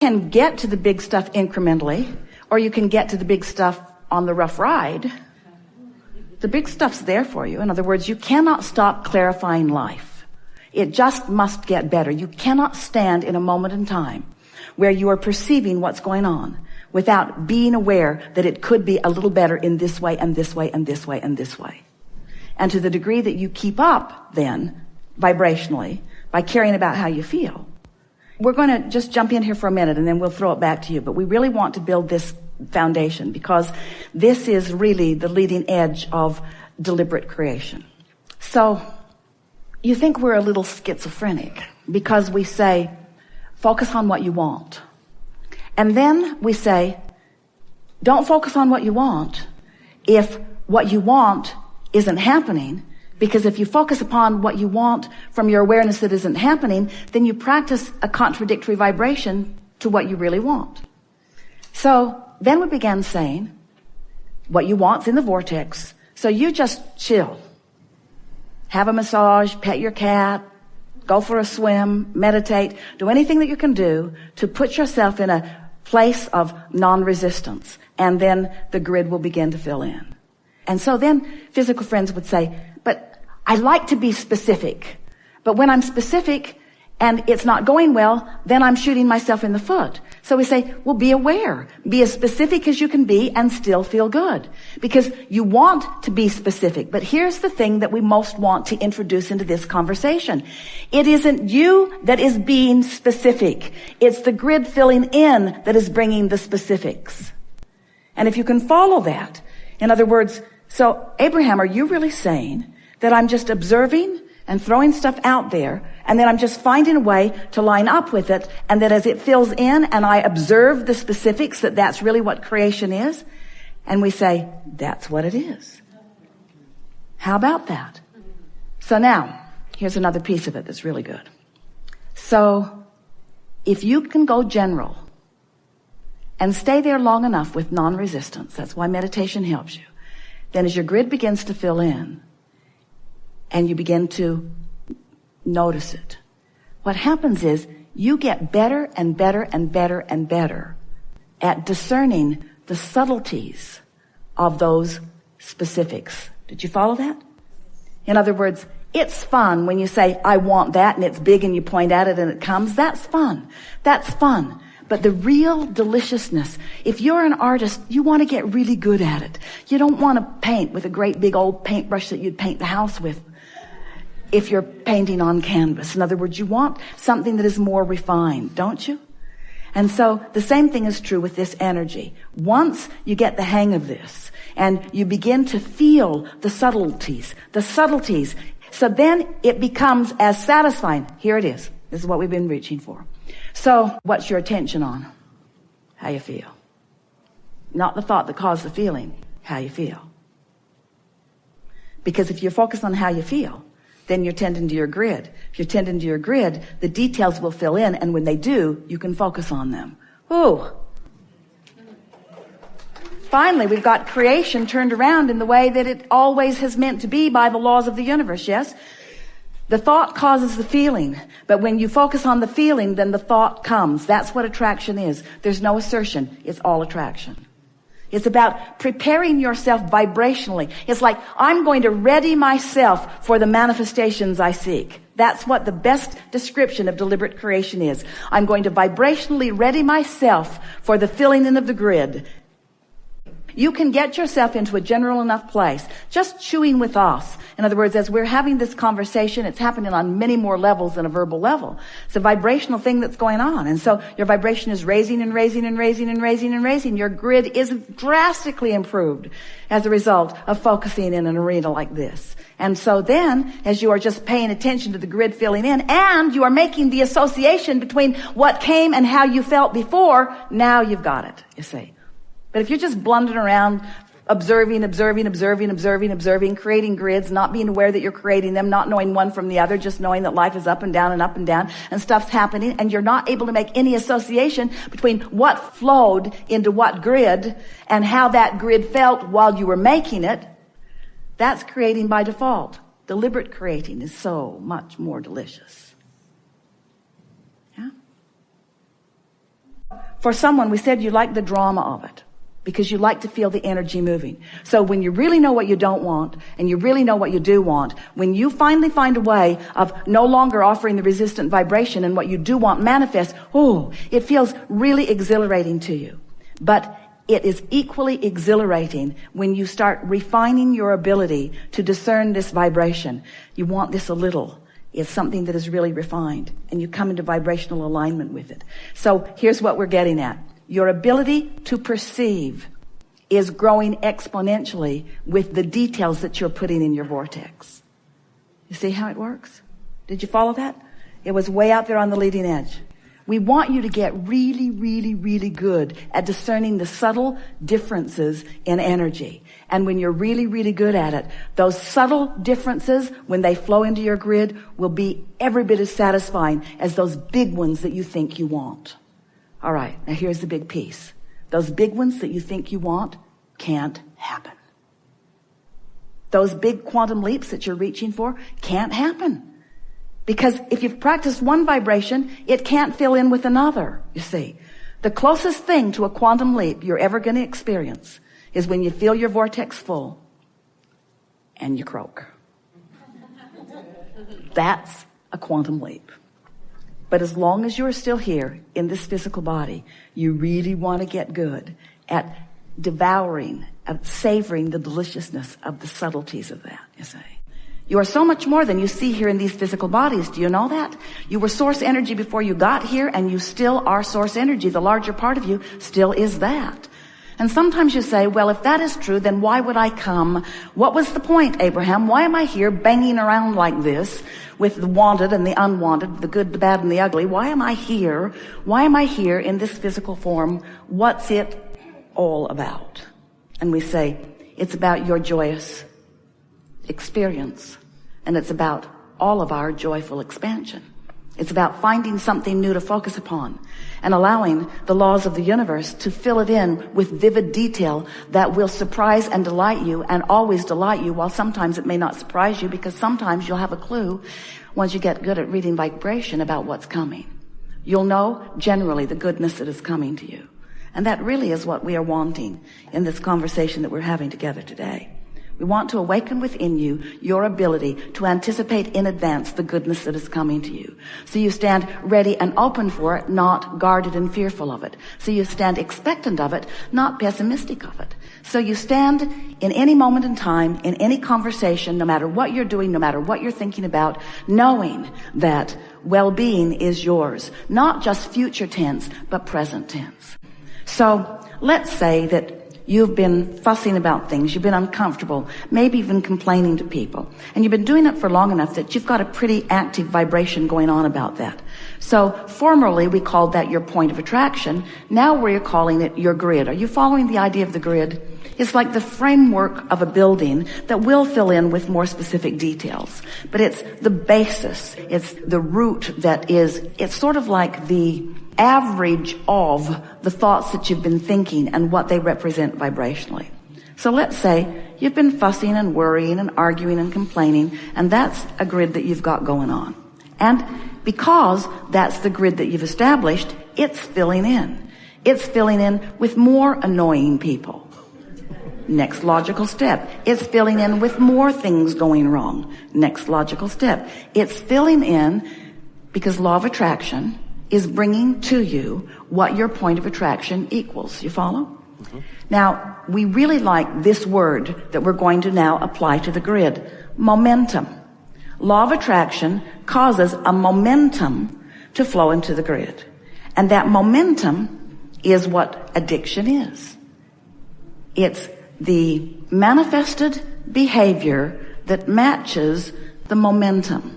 can get to the big stuff incrementally, or you can get to the big stuff on the rough ride. The big stuff's there for you. In other words, you cannot stop clarifying life. It just must get better. You cannot stand in a moment in time where you are perceiving what's going on without being aware that it could be a little better in this way and this way and this way and this way. And to the degree that you keep up then, vibrationally, by caring about how you feel. We're going to just jump in here for a minute and then we'll throw it back to you. But we really want to build this foundation because this is really the leading edge of deliberate creation. So you think we're a little schizophrenic because we say, focus on what you want. And then we say, don't focus on what you want if what you want isn't happening. Because if you focus upon what you want from your awareness that isn't happening, then you practice a contradictory vibration to what you really want. So then we began saying, what you want's in the vortex. So you just chill. Have a massage, pet your cat, go for a swim, meditate, do anything that you can do to put yourself in a place of non-resistance. And then the grid will begin to fill in. And so then physical friends would say, but I like to be specific. But when I'm specific and it's not going well, then I'm shooting myself in the foot. So we say, well, be aware. Be as specific as you can be and still feel good. Because you want to be specific. But here's the thing that we most want to introduce into this conversation. It isn't you that is being specific. It's the grid filling in that is bringing the specifics. And if you can follow that, in other words, so Abraham, are you really saying that I'm just observing and throwing stuff out there, and then I'm just finding a way to line up with it, and that as it fills in and I observe the specifics, that that's really what creation is? And we say, that's what it is. How about that? So now, here's another piece of it that's really good. So, if you can go general and stay there long enough with non-resistance, that's why meditation helps you, then as your grid begins to fill in, and you begin to notice it, what happens is you get better and better and better and better at discerning the subtleties of those specifics. Did you follow that? In other words, it's fun when you say, I want that, and it's big and you point at it and it comes. That's fun. That's fun. But the real deliciousness, if you're an artist, you want to get really good at it. You don't want to paint with a great big old paintbrush that you'd paint the house with if you're painting on canvas. In other words, you want something that is more refined, don't you? And so the same thing is true with this energy. Once you get the hang of this and you begin to feel the subtleties, so then it becomes as satisfying. Here it is. This is what we've been reaching for. So what's your attention on? How you feel. Not the thought that caused the feeling, how you feel. Because if you focus on how you feel, then you're tending to your grid. If you're tending to your grid, the details will fill in, and when they do, you can focus on them. Ooh. Finally, we've got creation turned around in the way that it always has meant to be by the laws of the universe, yes? The thought causes the feeling, but when you focus on the feeling, then the thought comes. That's what attraction is. There's no assertion. It's all attraction. It's about preparing yourself vibrationally. It's like, I'm going to ready myself for the manifestations I seek. That's what the best description of deliberate creation is. I'm going to vibrationally ready myself for the filling in of the grid. You can get yourself into a general enough place, just chewing with us. In other words, as we're having this conversation, it's happening on many more levels than a verbal level. It's a vibrational thing that's going on. And so your vibration is raising and raising and raising and raising and raising. Your grid is drastically improved as a result of focusing in an arena like this. And so then, as you are just paying attention to the grid filling in, and you are making the association between what came and how you felt before, now you've got it, you see. But if you're just blundering around, observing, creating grids, not being aware that you're creating them, not knowing one from the other, just knowing that life is up and down, and stuff's happening, and you're not able to make any association between what flowed into what grid and how that grid felt while you were making it, that's creating by default. Deliberate creating is so much more delicious. Yeah? for someone, we said you like the drama of it because you like to feel the energy moving. So when you really know what you don't want and you really know what you do want, when you finally find a way of no longer offering the resistant vibration and what you do want manifests, it feels really exhilarating to you. But it is equally exhilarating when you start refining your ability to discern this vibration. You want this a little. It's something that is really refined, and you come into vibrational alignment with it. So here's what we're getting at. Your ability to perceive is growing exponentially with the details that you're putting in your vortex. You see how it works? Did you follow that? It was way out there on the leading edge. We want you to get really, really, really good at discerning the subtle differences in energy. And when you're really, really good at it, those subtle differences, when they flow into your grid, will be every bit as satisfying as those big ones that you think you want. All right, now here's the big piece. Those big ones that you think you want can't happen. Those big quantum leaps that you're reaching for can't happen. Because if you've practiced one vibration, it can't fill in with another, you see. The closest thing to a quantum leap you're ever going to experience is when you feel your vortex full and you croak. That's a quantum leap. But as long as you're still here in this physical body, you really want to get good at devouring, at savoring the deliciousness of the subtleties of that, you see. You are so much more than you see here in these physical bodies. Do you know that? You were source energy before you got here, and you still are source energy. The larger part of you still is that. And sometimes you say, well, if that is true, then why would I come? What was the point, Abraham? Why am I here banging around like this with the wanted and the unwanted, the good, the bad, and the ugly? Why am I here? Why am I here in this physical form? What's it all about? And we say, it's about your joyous experience. And it's about all of our joyful expansion. It's about finding something new to focus upon and allowing the laws of the universe to fill it in with vivid detail that will surprise and delight you, and always delight you, while sometimes it may not surprise you, because sometimes you'll have a clue once you get good at reading vibration about what's coming. You'll know generally the goodness that is coming to you. And that really is what we are wanting in this conversation that we're having together today. We want to awaken within you your ability to anticipate in advance the goodness that is coming to you. So you stand ready and open for it, not guarded and fearful of it. So you stand expectant of it, not pessimistic of it. So you stand in any moment in time, in any conversation, no matter what you're doing, no matter what you're thinking about, knowing that well-being is yours. Not just future tense, but present tense. So let's say that you've been fussing about things, you've been uncomfortable, maybe even complaining to people. And you've been doing it for long enough that you've got a pretty active vibration going on about that. So formerly we called that your point of attraction. Now we're calling it your grid. Are you following the idea of the grid? It's like the framework of a building that will fill in with more specific details. But it's the basis. It's the root that is, it's sort of like the average of the thoughts that you've been thinking and what they represent vibrationally. So let's say you've been fussing and worrying and arguing and complaining, and that's a grid that you've got going on. And because that's the grid that you've established, it's filling in. It's filling in with more annoying people. Next logical step. It's filling in with more things going wrong. Next logical step. It's filling in because law of attraction is bringing to you what your point of attraction equals. You follow? Mm-hmm. Now, we really like this word that we're going to now apply to the grid. Momentum. Law of attraction causes a momentum to flow into the grid. And that momentum is what addiction is. It's the manifested behavior that matches the momentum.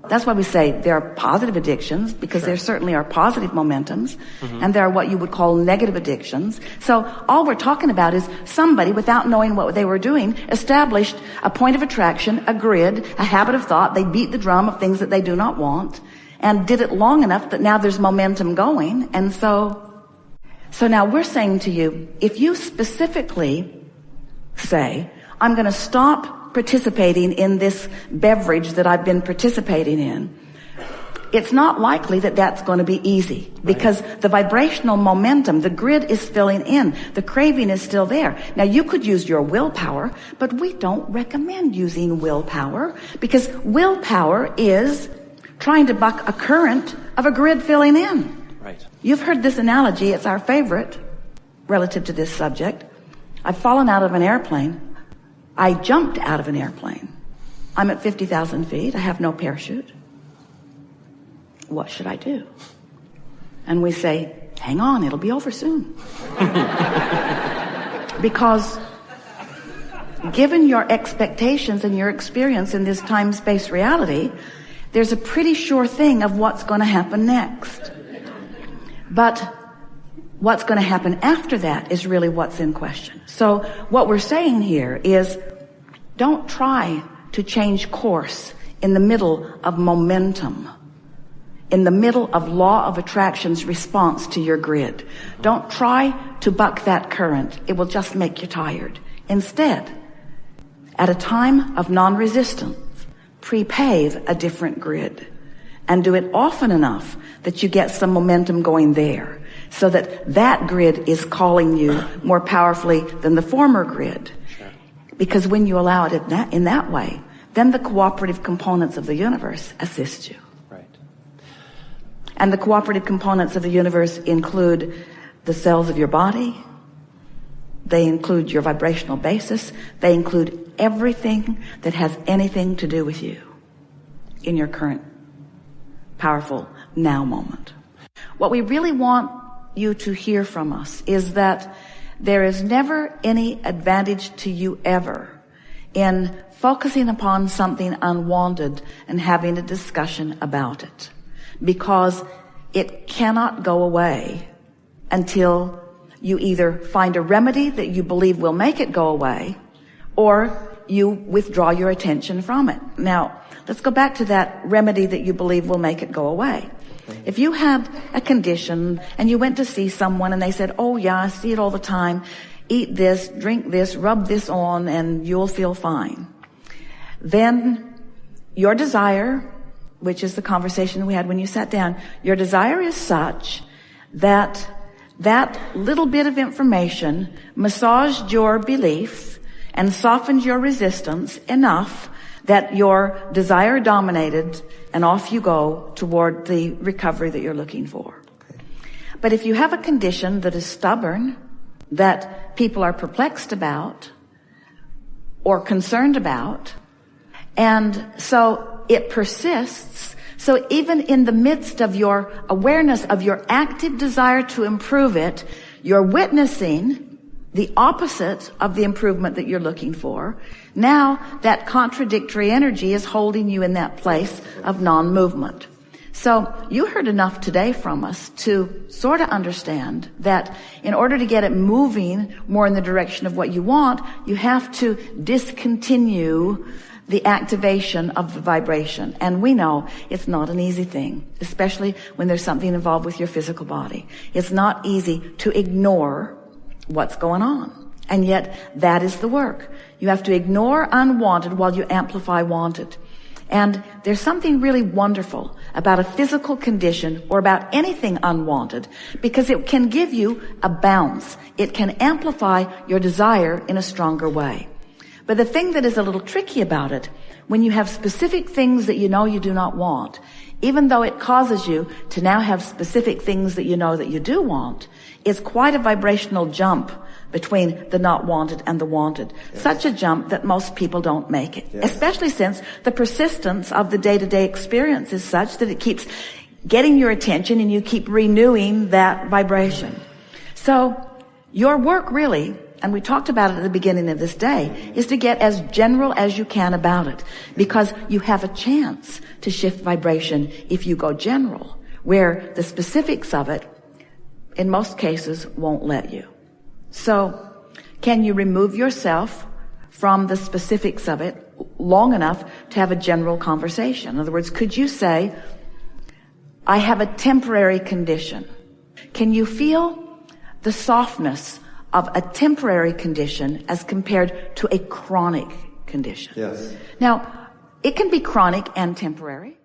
That's why we say there are positive addictions, because there certainly are positive momentums, and there are what you would call negative addictions. So all we're talking about is somebody, without knowing what they were doing, established a point of attraction, a grid, a habit of thought. They beat the drum of things that they do not want, and did it long enough that now there's momentum going. And so now we're saying to you, if you specifically say, I'm going to stop participating in this beverage that I've been participating in, it's not likely that that's going to be easy, because the vibrational momentum, the grid is filling in. The craving is still there. Now, you could use your willpower, but we don't recommend using willpower, because willpower is trying to buck a current of a grid filling in. Right. You've heard this analogy. It's our favorite relative to this subject. I've fallen out of an airplane. I jumped out of an airplane. I'm at 50,000 feet. I have no parachute. What should I do? And we say, hang on, it'll be over soon. Because given your expectations and your experience in this time-space reality, there's a pretty sure thing of what's going to happen next. But what's going to happen after that is really what's in question. So what we're saying here is, don't try to change course in the middle of momentum, in the middle of law of attraction's response to your grid. Don't try to buck that current. It will just make you tired. Instead, at a time of non-resistance, prepave a different grid, and do it often enough that you get some momentum going there, so that that grid is calling you more powerfully than the former grid. Sure. Because when you allow it in that way, then the cooperative components of the universe assist you. Right. And the cooperative components of the universe include the cells of your body. They include your vibrational basis. They include everything that has anything to do with you in your current powerful now moment. What we really want you to hear from us is that there is never any advantage to you ever in focusing upon something unwanted and having a discussion about it, because it cannot go away until you either find a remedy that you believe will make it go away, or you withdraw your attention from it. Now, let's go back to that remedy that you believe will make it go away. If you had a condition and you went to see someone and they said, oh yeah, I see it all the time, eat this, drink this, rub this on, and you'll feel fine. Then your desire, which is the conversation we had when you sat down, your desire is such that that little bit of information massaged your belief and softened your resistance enough that your desire dominated, and off you go toward the recovery that you're looking for. Okay. But if you have a condition that is stubborn, that people are perplexed about or concerned about, and so it persists, so even in the midst of your awareness of your active desire to improve it, you're witnessing the opposite of the improvement that you're looking for. Now that contradictory energy is holding you in that place of non-movement. So you heard enough today from us to sort of understand that in order to get it moving more in the direction of what you want, you have to discontinue the activation of the vibration. And we know it's not an easy thing, especially when there's something involved with your physical body. It's not easy to ignore what's going on. And yet that is the work. You have to ignore unwanted while you amplify wanted. And there's something really wonderful about a physical condition or about anything unwanted, because it can give you a bounce. It can amplify your desire in a stronger way. But the thing that is a little tricky about it, when you have specific things that you know you do not want, even though it causes you to now have specific things that you know that you do want, it's quite a vibrational jump between the not wanted and the wanted. Yes. Such a jump that most people don't make it. Yes. Especially since the persistence of the day-to-day experience is such that it keeps getting your attention and you keep renewing that vibration. So your work really, and we talked about it at the beginning of this day, is to get as general as you can about it, because you have a chance to shift vibration if you go general, where the specifics of it, in most cases, won't let you. So, can you remove yourself from the specifics of it long enough to have a general conversation? In other words, could you say, I have a temporary condition. Can you feel the softness of a temporary condition as compared to a chronic condition? Yes. Now, it can be chronic and temporary.